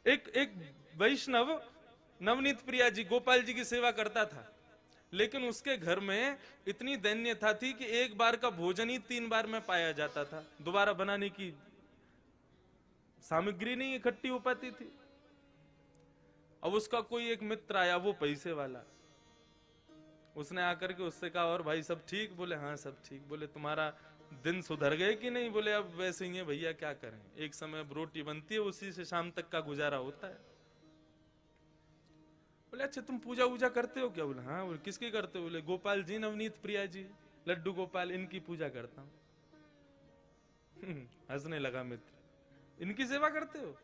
एक एक वैष्णव नवनीत प्रिया जी गोपाल जी की सेवा करता था, लेकिन उसके घर में इतनी दैन्यता थी कि एक बार का भोजन ही 3 बार में पाया जाता था, दोबारा बनाने की सामग्री नहीं इकट्ठी हो पाती थी। अब उसका कोई एक मित्र आया, वो पैसे वाला, उसने आकर के उससे कहा और भाई सब ठीक? बोले हाँ सब ठीक। बोले तुम्हारा दिन सुधर गए कि नहीं? बोले अब वैसे ही है भैया, क्या करें, एक समय अब रोटी बनती है, उसी से शाम तक का गुजारा होता है। बोले अच्छा तुम पूजा वूजा करते हो क्या? बोले हाँ। बोले किसकी करते हो? बोले गोपाल जी, नवनीत प्रिया जी, लड्डू गोपाल, इनकी पूजा करता हूं। हंसने लगा मित्र, इनकी सेवा करते हो?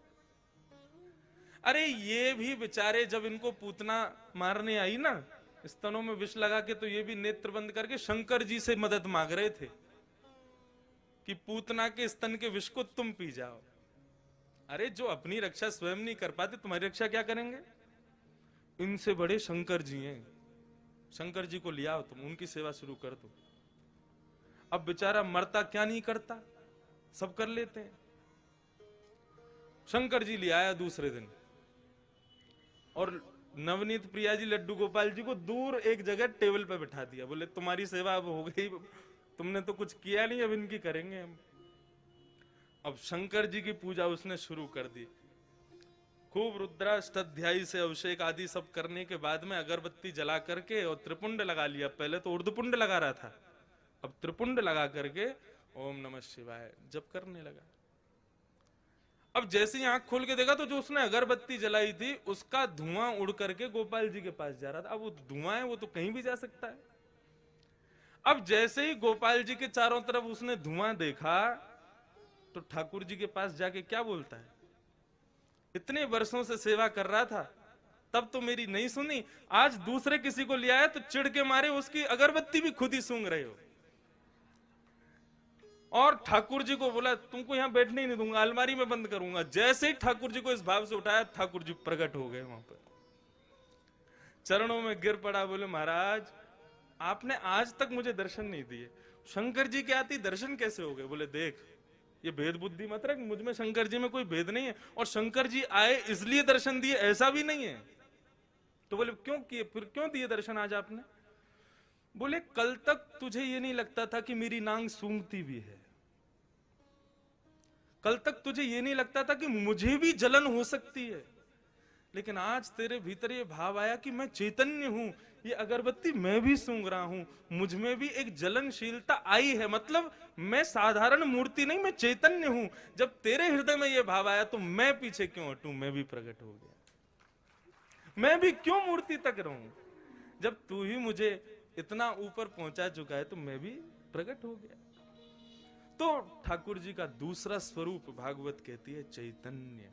अरे ये भी बेचारे जब इनको पूतना मारने आई ना, स्तनों में विष लगा के, तो ये भी नेत्र बंद करके शंकर जी से मदद मांग रहे थे कि पूतना के स्तन के विष को तुम पी जाओ। अरे जो अपनी रक्षा स्वयं नहीं कर पाते, तुम्हारी रक्षा क्या करेंगे? इनसे बड़े शंकर जी हैं, शंकर जी को लिया तुम, उनकी सेवा शुरू कर दो। अब बेचारा मरता क्या नहीं करता, सब कर लेते हैं। शंकर जी ले आया दूसरे दिन, और नवनीत प्रिया जी लड्डू गोपाल जी को दूर एक जगह टेबल पे बिठा दिया। बोले तुम्हारी सेवा अब हो गई, तुमने तो कुछ किया नहीं, अब इनकी करेंगे हम। अब शंकर जी की पूजा उसने शुरू कर दी, खूब रुद्राष्टाध्यायी से अभिषेक आदि सब करने के बाद में अगरबत्ती जला करके और त्रिपुंड लगा लिया। पहले तो ऊर्ध्वपुंड लगा रहा था, अब त्रिपुंड लगा करके ओम नमः शिवाय जप करने लगा। अब जैसे ही आंख खोल के देखा तो जो उसने अगरबत्ती जलाई थी उसका धुआं उड़ करके गोपाल जी के पास जा रहा था। अब वो धुआं है, वो तो कहीं भी जा सकता है। अब जैसे ही गोपाल जी के चारों तरफ उसने धुआं देखा तो ठाकुर जी के पास जाके क्या बोलता है, इतने वर्षों से सेवा कर रहा था, तब तो मेरी नहीं सुनी, आज दूसरे किसी को ले आया तो चिढ़ के मारे उसकी अगरबत्ती भी खुद ही सूंघ रहे हो। और ठाकुर जी को बोला तुमको यहां बैठने ही नहीं दूंगा, अलमारी में बंद करूंगा। जैसे ही ठाकुर जी को इस भाव से उठाया, ठाकुर जी प्रकट हो गए वहां पर, चरणों में गिर पड़ा। बोले महाराज आपने आज तक मुझे दर्शन नहीं दिए, शंकर जी के आती दर्शन कैसे हो गए? बोले देख ये भेद बुद्धि मत रख, मुझ में शंकर जी में कोई भेद नहीं है, और शंकर जी आए इसलिए दर्शन दिए ऐसा भी नहीं है। तो बोले क्यों किए, फिर क्यों दिए दर्शन आज आपने? बोले कल तक तुझे ये नहीं लगता था कि मेरी नांग सूंघती भी है, कल तक तुझे ये नहीं लगता था कि मुझे भी जलन हो सकती है, लेकिन आज तेरे भीतर ये भाव आया कि मैं चैतन्य हूं, ये अगरबत्ती मैं भी सूंघ रहा हूं, मुझ में भी एक जलनशीलता आई है, मतलब मैं साधारण मूर्ति नहीं, मैं चैतन्य हूं। जब तेरे हृदय में ये भाव आया तो मैं पीछे क्यों हटूं, मैं भी प्रकट हो गया, मैं भी क्यों मूर्ति तक रहूं? जब तू ही मुझे इतना ऊपर पहुंचा चुका है तो मैं भी प्रकट हो गया। तो ठाकुर जी का दूसरा स्वरूप भागवत कहती है चैतन्य,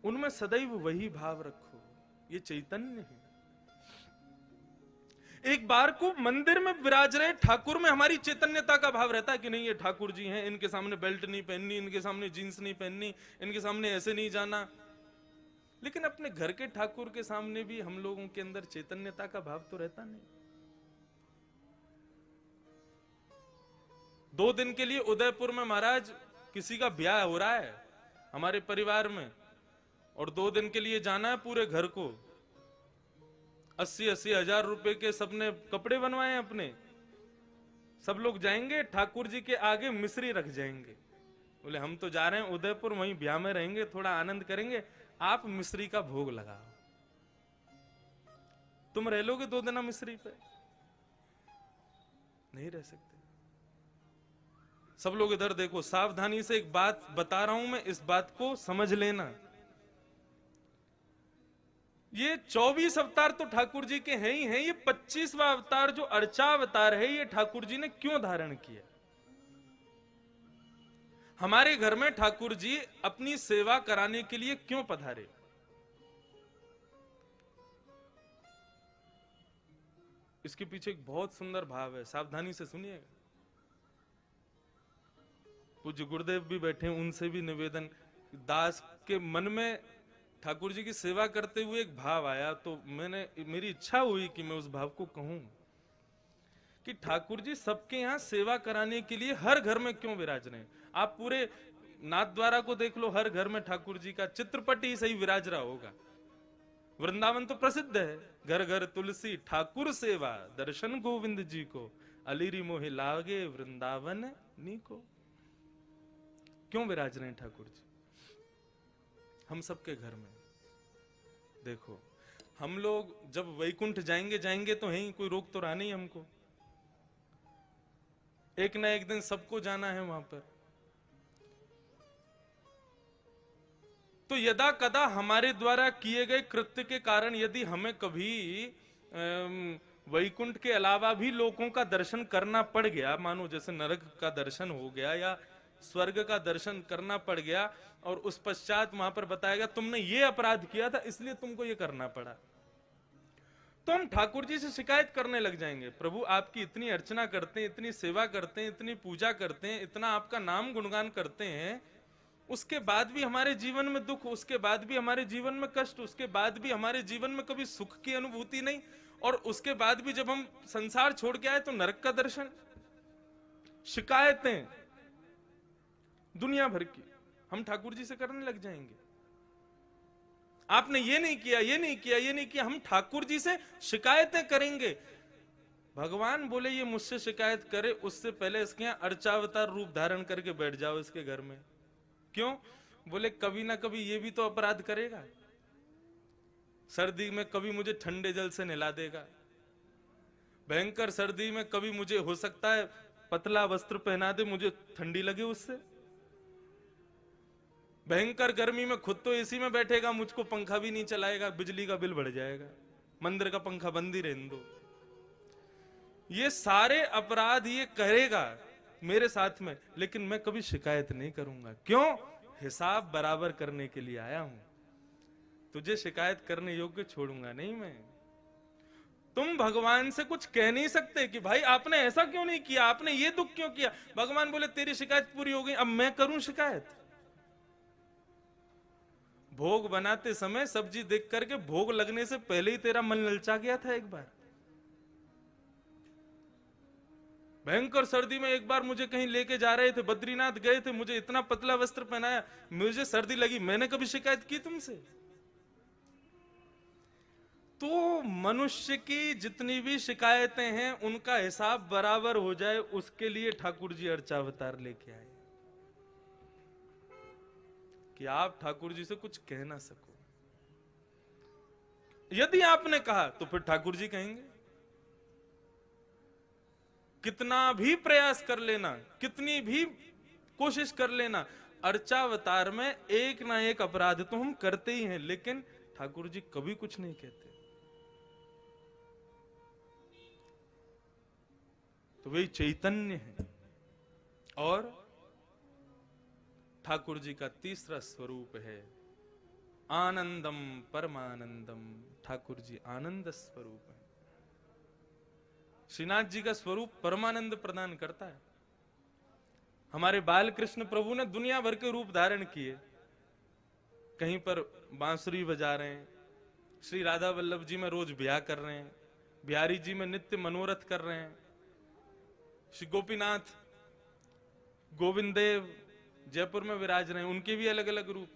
उनमें सदैव वही भाव रखो, ये चैतन्य है। एक बार को मंदिर में विराज रहे ठाकुर में हमारी चैतन्यता का भाव रहता है कि नहीं ये ठाकुर जी हैं, इनके सामने बेल्ट नहीं पहननी, इनके सामने जींस नहीं पहननी, इनके सामने ऐसे नहीं जाना। लेकिन अपने घर के ठाकुर के सामने भी हम लोगों के अंदर चैतन्यता का भाव तो रहता नहीं। 2 दिन के लिए उदयपुर में महाराज किसी का ब्याह हो रहा है हमारे परिवार में, और 2 दिन के लिए जाना है पूरे घर को। 80-80 हजार रुपए के सबने कपड़े बनवाए अपने, सब लोग जाएंगे ठाकुर जी के आगे मिश्री रख जाएंगे। बोले हम तो जा रहे हैं उदयपुर, वहीं ब्याह में रहेंगे, थोड़ा आनंद करेंगे, आप मिश्री का भोग लगाओ। तुम रह लोगे 2 दिन मिश्री पे? नहीं रह सकते। सब लोग इधर देखो, सावधानी से एक बात बता रहा हूं मैं, इस बात को समझ लेना। ये 24 अवतार तो ठाकुर जी के हैं ही हैं, ये 25वां अवतार जो अर्चा अवतार है, ये ठाकुर जी ने क्यों धारण किया? हमारे घर में ठाकुर जी अपनी सेवा कराने के लिए क्यों पधारे? इसके पीछे एक बहुत सुंदर भाव है, सावधानी से सुनिएगा। पूज्य गुरुदेव भी बैठे, उनसे भी निवेदन, दास के मन में ठाकुर जी की सेवा करते हुए एक भाव आया, तो मेरी इच्छा हुई कि मैं उस भाव को कहूं कि ठाकुर जी सबके यहां सेवा कराने के लिए हर घर में क्यों विराज रहे हैं। आप पूरे नाथ द्वारा को देख लो, हर घर में ठाकुर जी का चित्रपट ही सही विराज रहा होगा। वृंदावन तो प्रसिद्ध है, घर घर तुलसी ठाकुर सेवा, दर्शन गोविंद जी को, अलीरी मोहि लागे वृंदावन नी को। क्यों विराज रहे हैं ठाकुर जी हम सबके घर में? देखो, हम लोग जब वैकुंठ जाएंगे तो है, कोई रोक तो रहा नहीं हमको, एक ना एक दिन सबको जाना है वहां पर। तो यदा कदा हमारे द्वारा किए गए कृत्य के कारण यदि हमें कभी वैकुंठ के अलावा भी लोगों का दर्शन करना पड़ गया, मानो जैसे नरक का दर्शन हो गया या स्वर्ग का दर्शन करना पड़ गया, और उस पश्चात वहां पर बताया गया तुमने ये अपराध किया था इसलिए तुमको ये करना पड़ा, तो हम ठाकुर जी से शिकायत करने लग जाएंगे, प्रभु आपकी इतनी अर्चना करते हैं, इतनी सेवा करते हैं, इतनी पूजा करते हैं, इतना आपका नाम गुणगान करते हैं, उसके बाद भी हमारे जीवन में दुख, उसके बाद भी हमारे जीवन में कष्ट, उसके बाद भी हमारे जीवन में कभी सुख की अनुभूति नहीं, और उसके बाद भी जब हम संसार छोड़ के आए तो नरक का दर्शन। शिकायतें दुनिया भर की हम ठाकुर जी से करने लग जाएंगे, आपने ये नहीं किया, ये नहीं किया, ये नहीं किया, हम ठाकुर जी से शिकायतें करेंगे। भगवान बोले ये मुझसे शिकायत करे उससे पहले इसके यहां अर्चावतार रूप धारण करके बैठ जाओ इसके घर में। क्यों? बोले कभी ना कभी ये भी तो अपराध करेगा, सर्दी में कभी मुझे ठंडे जल से नहला देगा, भयंकर सर्दी में कभी मुझे हो सकता है पतला वस्त्र पहना दे, मुझे ठंडी लगे उससे, भयंकर गर्मी में खुद तो एसी में बैठेगा, मुझको पंखा भी नहीं चलाएगा, बिजली का बिल बढ़ जाएगा, मंदिर का पंखा बंद ही रहने दो। ये सारे अपराध ये करेगा मेरे साथ में, लेकिन मैं कभी शिकायत नहीं करूंगा। क्यों? हिसाब बराबर करने के लिए आया हूं, तुझे शिकायत करने योग्य छोड़ूंगा नहीं मैं। तुम भगवान से कुछ कह नहीं सकते कि भाई आपने ऐसा क्यों नहीं किया, आपने ये दुख क्यों किया। भगवान बोले तेरी शिकायत पूरी हो गई, अब मैं करूं शिकायत। भोग बनाते समय सब्जी देख करके भोग लगने से पहले ही तेरा मन ललचा गया था। एक बार भयंकर सर्दी में एक बार मुझे कहीं लेके जा रहे थे, बद्रीनाथ गए थे, मुझे इतना पतला वस्त्र पहनाया, मुझे सर्दी लगी, मैंने कभी शिकायत की तुमसे? तो मनुष्य की जितनी भी शिकायतें हैं उनका हिसाब बराबर हो जाए, उसके लिए ठाकुर जी अर्चावतार लेके आए कि आप ठाकुर जी से कुछ कह ना सको। यदि आपने कहा तो फिर ठाकुर जी कहेंगे। कितना भी प्रयास कर लेना, कितनी भी कोशिश कर लेना, अर्चावतार में एक ना एक अपराध तो हम करते ही हैं, लेकिन ठाकुर जी कभी कुछ नहीं कहते। तो वही चैतन्य है। और ठाकुर जी का तीसरा स्वरूप है आनंदम परमानंदम। ठाकुर जी आनंद स्वरूप है। श्रीनाथ जी का स्वरूप परमानंद प्रदान करता है। हमारे बाल कृष्ण प्रभु ने दुनिया भर के रूप धारण किए, कहीं पर बांसुरी बजा रहे हैं, श्री राधा वल्लभ जी में रोज ब्याह कर रहे हैं, बिहारी जी में नित्य मनोरथ कर रहे हैं, श्री गोपीनाथ गोविंद देव जयपुर में विराज रहे हैं, उनके भी अलग अलग रूप।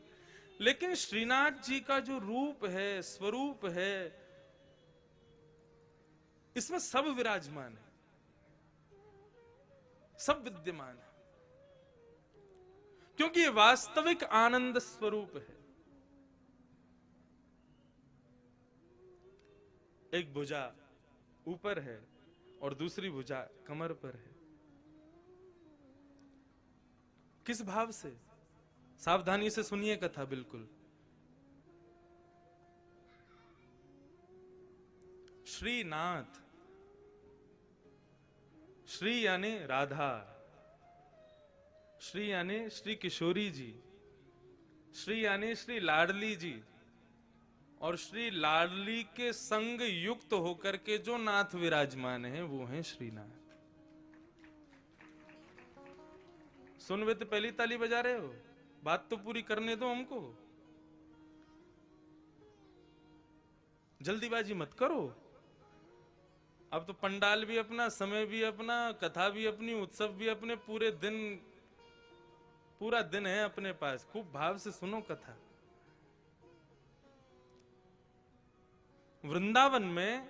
लेकिन श्रीनाथ जी का जो रूप है, स्वरूप है, इसमें सब विराजमान है, सब विद्यमान है, क्योंकि ये वास्तविक आनंद स्वरूप है। एक भुजा ऊपर है और दूसरी भुजा कमर पर है। किस भाव से? सावधानी से सुनिए कथा बिल्कुल। श्रीनाथ, श्री यानी राधा, श्री यानी श्री किशोरी जी, श्री यानी श्री लाडली जी, और श्री लाडली के संग युक्त होकर के जो नाथ विराजमान है वो है श्रीनाथ। सुन तो पहली ताली बजा रहे हो, बात तो पूरी करने दो हमको, जल्दीबाजी मत करो। अब तो पंडाल भी अपना, समय भी अपना, कथा भी अपनी, उत्सव भी अपने, पूरे दिन पूरा दिन है अपने पास, खूब भाव से सुनो कथा। वृंदावन में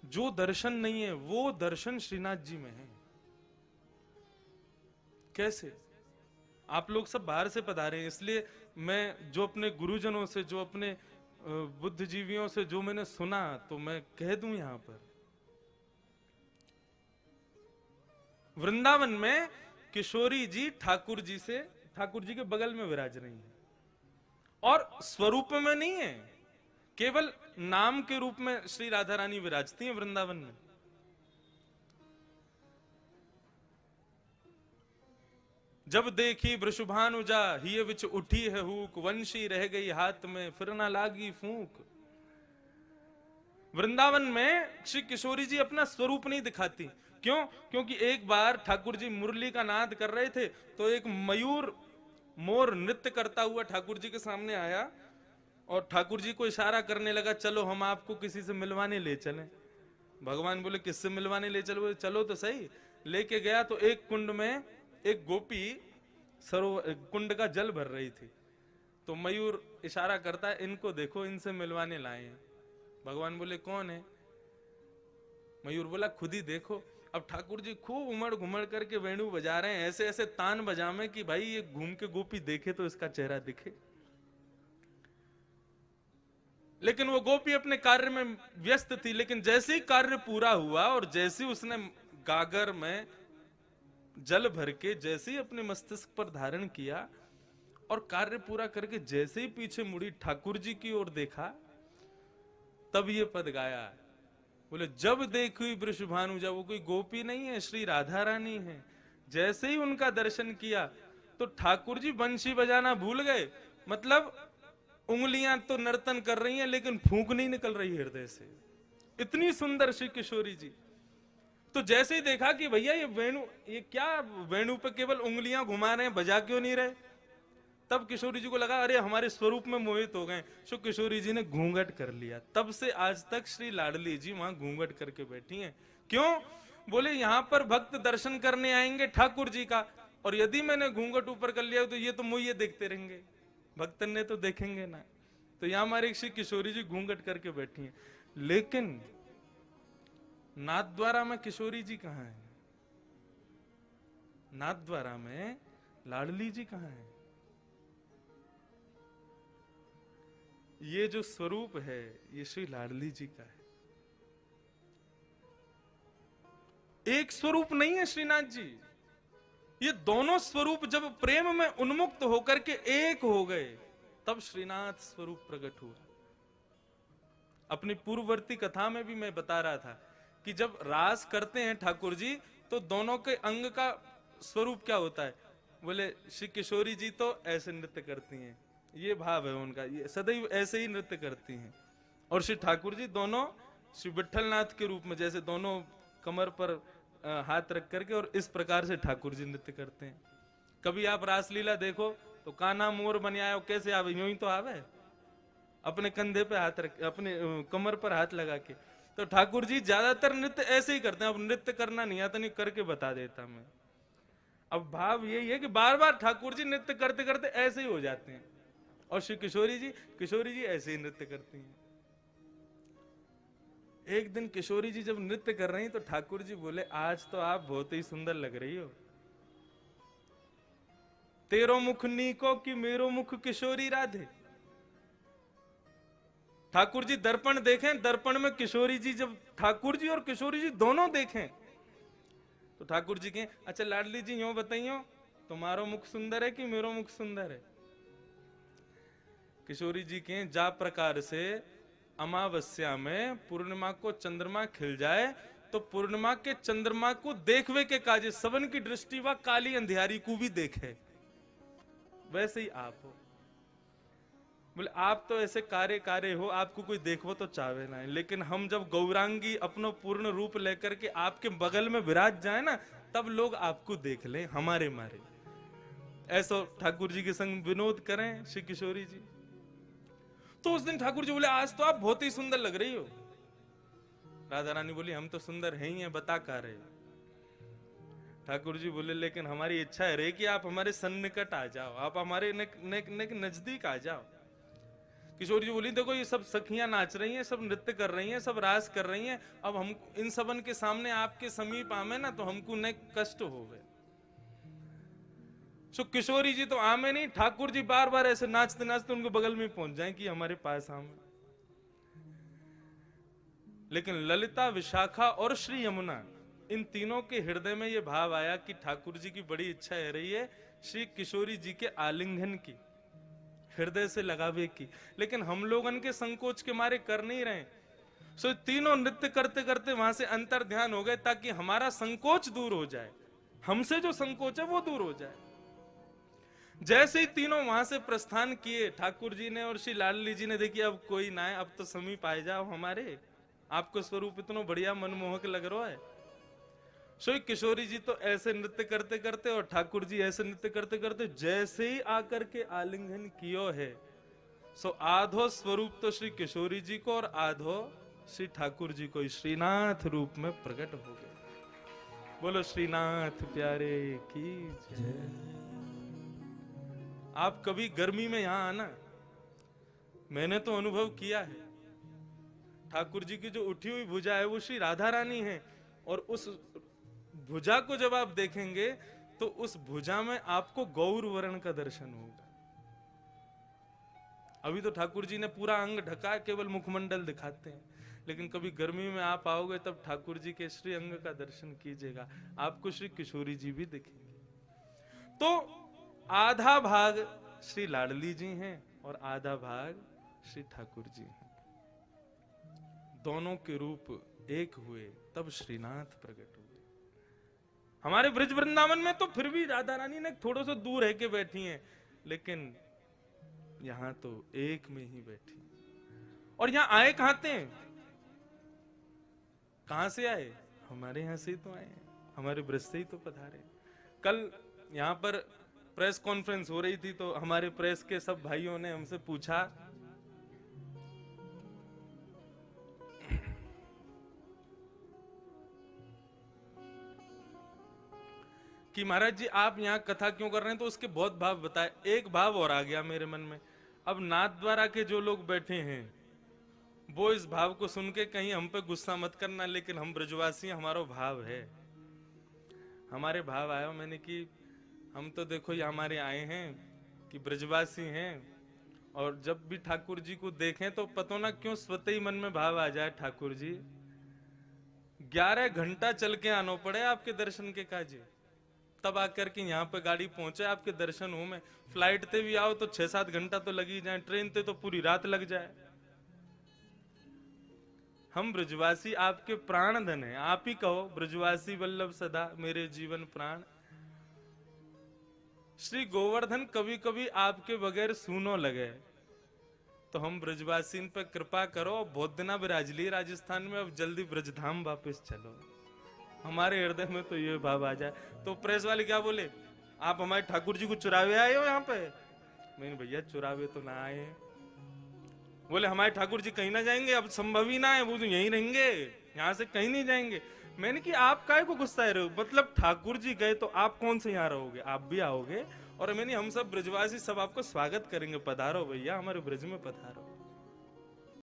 जो दर्शन नहीं है वो दर्शन श्रीनाथ जी में है। कैसे? आप लोग सब बाहर से पधारे हैं, इसलिए मैं जो अपने गुरुजनों से, जो अपने बुद्धिजीवियों से जो मैंने सुना, तो मैं कह दूं यहां पर। वृंदावन में किशोरी जी ठाकुर जी के बगल में विराज रही है, और स्वरूप में नहीं है, केवल नाम के रूप में श्री राधा रानी विराजती हैं वृंदावन में। जब देखी वृषभानुजा हिय विच उठी है हुक, वंशी रह गई हाथ में फिर ना लागी फूंक। वृंदावन में श्री किशोरी जी अपना स्वरूप नहीं दिखाती। क्यों? क्योंकि एक बार ठाकुर जी मुरली का नाद कर रहे थे, तो एक मयूर मोर नृत्य करता हुआ ठाकुर जी के सामने आया और ठाकुर जी को इशारा करने लगा, चलो हम आपको किसी से मिलवाने ले चलें। भगवान बोले किससे मिलवाने ले चलो? चलो तो सही। लेके गया तो एक कुंड में एक गोपी कुंड का जल भर रही थी, तो मयूर इशारा करता है, इनको देखो, इनसे मिलवाने लाए हैं। भगवान बोले कौन है? मयूर बोला खुद ही देखो। अब ठाकुर जी खूब उमड़ घुमड़ करके वेणु बजा रहे हैं, ऐसे ऐसे तान बजामे कि भाई ये घूम के गोपी देखे तो इसका चेहरा दिखे। लेकिन वो गोपी अपने कार्य में व्यस्त थी। लेकिन जैसे ही कार्य पूरा हुआ और जैसे ही उसने गागर में जल भर के जैसे ही अपने मस्तिष्क पर धारण किया और कार्य पूरा करके जैसे ही पीछे मुड़ी ठाकुर जी की ओर देखा, तब ये पद गाया। बोले जब देखी वृषभानुजा, वो कोई गोपी नहीं है, श्री राधा रानी है। जैसे ही उनका दर्शन किया तो ठाकुर जी बंशी बजाना भूल गए। मतलब उंगलियां तो नर्तन कर रही हैं लेकिन फूंक नहीं निकल रही हृदय से, इतनी सुंदर श्री किशोरी जी। तो जैसे ही देखा कि भैया ये वेणु, ये क्या वेणु पे केवल उंगलियां घुमा रहे हैं, बजा क्यों नहीं रहे, तब किशोरी जी को लगा अरे हमारे स्वरूप में मोहित हो गए। सो किशोरी जी ने घूंघट कर लिया। तब से आज तक श्री लाडली जी वहां घूंघट करके बैठी हैं। क्यों? बोले यहां पर भक्त दर्शन करने आएंगे ठाकुर जी का, और यदि मैंने घूंघट ऊपर कर लिया तो ये तो मुझे देखते रहेंगे, भक्तन ने तो देखेंगे ना। तो यहां हमारी श्री किशोरी जी घूंघट करके बैठी हैं। लेकिन नाथद्वारा में किशोरी जी कहां है? नाथद्वारा में लाडली जी कहां है? ये जो स्वरूप है ये श्री लाडली जी का है, एक स्वरूप नहीं है श्रीनाथ जी। ये दोनों स्वरूप जब प्रेम में उन्मुक्त होकर के एक हो गए, तब श्रीनाथ स्वरूप प्रकट हुआ। अपनी पूर्ववर्ती कथा में भी मैं बता रहा था कि जब रास करते हैं ठाकुर जी, तो दोनों के अंग का स्वरूप क्या होता है? बोले श्री किशोरी जी तो ऐसे नृत्य करती हैं, ये भाव है उनका, ये सदैव ऐसे ही नृत्य करती हैं। और श्री ठाकुर जी दोनों श्री विठलनाथ के रूप में, जैसे दोनों कमर पर हाथ रख करके और इस प्रकार से ठाकुर जी नृत्य करते हैं। कभी आप रासलीला देखो तो कान्हा मोर बन आयो, कैसे आवे? यूं ही तो आवे, अपने कंधे पे हाथ रख, अपने कमर पर हाथ लगा के। तो ठाकुर जी ज्यादातर नृत्य ऐसे ही करते हैं। अब नृत्य करना नहीं आता, नहीं करके बता देता मैं। अब भाव यही है कि बार बार ठाकुर जी नृत्य करते करते ऐसे ही हो जाते हैं, और श्री किशोरी जी ऐसे ही नृत्य करती हैं। एक दिन किशोरी जी जब नृत्य कर रही तो ठाकुर जी बोले आज तो आप बहुत ही सुंदर लग रही हो, तेरो मुख नीको कि मेरो मुख किशोरी राधे। ठाकुर जी दर्पण देखें, दर्पण में किशोरी जी, जब ठाकुर जी और किशोरी जी दोनों देखें तो ठाकुर जी कहें अच्छा लाडली जी यूं बताइयो, तुम्हारो मुख सुंदर है कि मेरो मुख सुंदर है? किशोरी जी कहें जा प्रकार से अमावस्या में पूर्णिमा को चंद्रमा खिल जाए तो पूर्णिमा के चंद्रमा को देखवे के काजे सबन की दृष्टि व काली अंधियारी को भी देखे, वैसे ही आप हो। बोले आप तो ऐसे कार्य हो, आपको कोई देखो तो चावे ना है। लेकिन हम जब गौरांगी अपनो पूर्ण रूप लेकर के आपके बगल में विराज जाए ना, तब लोग आपको देख लें हमारे मारे। ऐसा ठाकुर जी के संग विनोद करें श्री किशोरी जी। तो उस दिन ठाकुर जी बोले आज तो आप बहुत ही सुंदर लग रही हो। राधा रानी बोली हम तो सुंदर हैं ही हैं, बता का रहे। ठाकुर जी बोले लेकिन हमारी इच्छा है रे कि आप हमारे सन्निकट आ जाओ, आप हमारे नजदीक आ जाओ। किशोरी जी बोली देखो ये सब सखियां नाच रही हैं, सब नृत्य कर रही हैं, सब रास कर रही हैं, अब हम इन सबन के सामने आपके समीप आमे ना तो हमको न कष्ट होवे। सो किशोरी जी तो आमे नहीं, ठाकुर जी बार बार ऐसे नाचते नाचते उनके बगल में पहुंच जाए कि हमारे पास आमे। लेकिन ललिता, विशाखा और श्री यमुना, इन तीनों के हृदय में यह भाव आया कि ठाकुर जी की बड़ी इच्छा है रही है श्री किशोरी जी के आलिंगन की, हृदय से लगावे की, लेकिन हम लोगन के संकोच के मारे कर नहीं रहे। सो तीनों नृत्य करते करते वहां से अंतर ध्यान हो गए ताकि हमारा संकोच दूर हो जाए, हमसे जो संकोच है वो दूर हो जाए। जैसे ही तीनों वहां से प्रस्थान किए, ठाकुर जी ने और श्री लाडली जी ने देखी अब कोई ना है, अब तो समीप आ जाओ हमारे, आपको स्वरूप इतना बढ़िया मनमोहक लग रहा है। सो किशोरी जी तो ऐसे नृत्य करते करते और ठाकुर जी ऐसे नृत्य करते करते जैसे ही आकर के आलिंगन कियो है, सो आधो स्वरूप तो श्री किशोरी जी को और आधो श्री ठाकुर जी को श्रीनाथ रूप में प्रकट हो गए। बोलो श्रीनाथ प्यारे की जय। आप कभी गर्मी में यहां आना, मैंने तो अनुभव किया है। ठाकुर जी की जो उठी हुई भुजा है वो श्री राधा रानी है, और उस भुजा को जब आप देखेंगे तो उस भुजा में आपको गौर वर्ण का दर्शन होगा। अभी तो ठाकुर जी ने पूरा अंग ढका, केवल मुखमंडल दिखाते हैं, लेकिन कभी गर्मी में आप आओगे तब ठाकुर जी के श्री अंग का दर्शन कीजिएगा, आपको श्री किशोरी जी भी दिखेंगे। तो आधा भाग श्री लाडली जी हैं और आधा भाग श्री ठाकुर जी हैं। दोनों के रूप एक हुए तब श्रीनाथ प्रकट हुए। हमारे ब्रज वृंदावन में तो फिर भी राधा रानी ने थोड़ा सा दूर है के बैठी हैं, लेकिन यहां तो एक में ही बैठी। और यहां आए कहां थे, कहां से आए, हमारे यहां से ही तो आए, हमारे ब्रज से ही तो पधारे। कल यहां पर प्रेस कॉन्फ्रेंस हो रही थी तो हमारे प्रेस के सब भाइयों ने हमसे पूछा कि महाराज जी आप यहाँ कथा क्यों कर रहे हैं, तो उसके बहुत भाव बताए। एक भाव और आ गया मेरे मन में, अब नाथ द्वारा के जो लोग बैठे हैं वो इस भाव को सुन के कहीं हम पे गुस्सा मत करना, लेकिन हम ब्रजवासी हमारा भाव है, हमारे भाव आया। मैंने कि हम तो देखो ये हमारे आए हैं कि ब्रजवासी हैं, और जब भी ठाकुर जी को देखें तो पता ना क्यों स्वतः ही मन में भाव आ जाए, ठाकुर जी 11 घंटा चल के आना पड़े आपके दर्शन के काजे, तब आकर के यहाँ पे गाड़ी पहुंचे आपके दर्शन हो में। फ्लाइट ते भी आओ तो 6-7 घंटा तो लग ही जाए, ट्रेन ते तो पूरी रात लग जाए। हम ब्रजवासी आपके प्राण धन है, आप ही कहो ब्रजवासी वल्लभ सदा मेरे जीवन प्राण। श्री गोवर्धन कभी कभी आपके बगैर सूनो लगे, तो हम ब्रजवासी पे कृपा करो, बहुत दिना विराज लिए राजस्थान में, अब जल्दी ब्रजधाम वापस चलो। हमारे हृदय में तो ये भाव आ जाए। तो प्रेस वाले क्या बोले, आप हमारे ठाकुर जी को चुरावे आए हो यहाँ पे? मैंने भैया चुरावे तो ना आए। बोले हमारे ठाकुर जी कहीं ना जाएंगे, अब संभव ही ना है, वो तो यहीं रहेंगे, यहाँ से कहीं नहीं जाएंगे। मैंने कि आप काहे को गुस्सा रहे हो, मतलब ठाकुर जी गए तो आप कौन से यहाँ रहोगे, आप भी आओगे। और मैंने हम सब ब्रजवासी सब आपको स्वागत करेंगे, पधारो भैया हमारे ब्रज में पधारो।